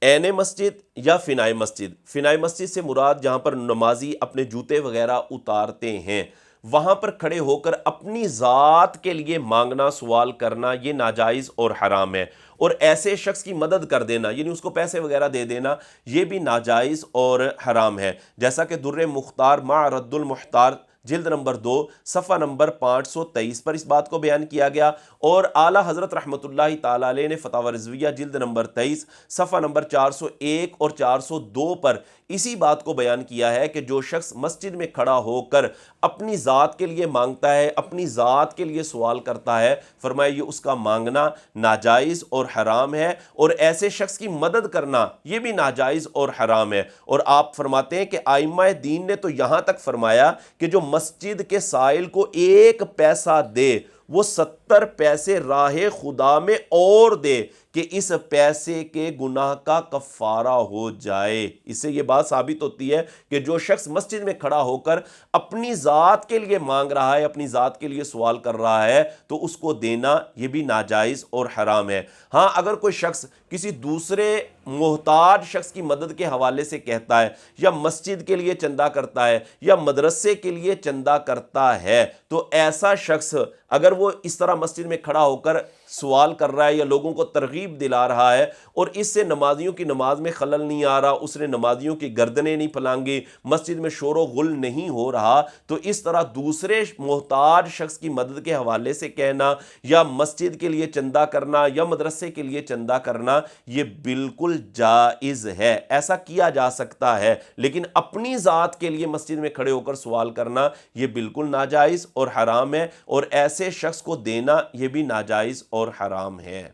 عین مسجد یا فنائے مسجد؟ فنائے مسجد سے مراد جہاں پر نمازی اپنے جوتے وغیرہ اتارتے ہیں، وہاں پر کھڑے ہو کر اپنی ذات کے لیے مانگنا، سوال کرنا، یہ ناجائز اور حرام ہے۔ اور ایسے شخص کی مدد کر دینا، یعنی اس کو پیسے وغیرہ دے دینا، یہ بھی ناجائز اور حرام ہے۔ جیسا کہ در مختار مع رد المحتار جلد نمبر 2 صفحہ نمبر 523 پر اس بات کو بیان کیا گیا، اور اعلیٰ حضرت رحمۃ اللہ تعالی علیہ نے فتاوی رضویہ جلد نمبر 23 صفحہ نمبر 401 اور 402 پر اسی بات کو بیان کیا ہے کہ جو شخص مسجد میں کھڑا ہو کر اپنی ذات کے لیے مانگتا ہے، اپنی ذات کے لیے سوال کرتا ہے، فرمایا یہ اس کا مانگنا ناجائز اور حرام ہے، اور ایسے شخص کی مدد کرنا یہ بھی ناجائز اور حرام ہے۔ اور آپ فرماتے ہیں کہ ائمہ دین نے تو یہاں تک فرمایا کہ جو مسجد کے سائل کو 1 پیسہ دے، وہ 70 پیسے راہ خدا میں اور دے کہ اس پیسے کے گناہ کا کفارہ ہو جائے۔ اس سے یہ بات ثابت ہوتی ہے کہ جو شخص مسجد میں کھڑا ہو کر اپنی ذات کے لیے مانگ رہا ہے، اپنی ذات کے لیے سوال کر رہا ہے، تو اس کو دینا یہ بھی ناجائز اور حرام ہے۔ ہاں، اگر کوئی شخص کسی دوسرے محتاج شخص کی مدد کے حوالے سے کہتا ہے، یا مسجد کے لیے چندہ کرتا ہے، یا مدرسے کے لیے چندہ کرتا ہے، تو ایسا شخص اگر وہ اس طرح مسجد میں کھڑا ہو کر سوال کر رہا ہے یا لوگوں کو ترغیب دلا رہا ہے، اور اس سے نمازیوں کی نماز میں خلل نہیں آ رہا، اس نے نمازیوں کی گردنیں نہیں پھلانگی، مسجد میں شور و غل نہیں ہو رہا، تو اس طرح دوسرے محتاج شخص کی مدد کے حوالے سے کہنا، یا مسجد کے لیے چندہ کرنا، یا مدرسے کے لیے چندہ کرنا، یہ بالکل جائز ہے، ایسا کیا جا سکتا ہے۔ لیکن اپنی ذات کے لیے مسجد میں کھڑے ہو کر سوال کرنا یہ بالکل ناجائز اور حرام ہے، اور ایسے شخص کو دینا یہ بھی ناجائز اور حرام ہے۔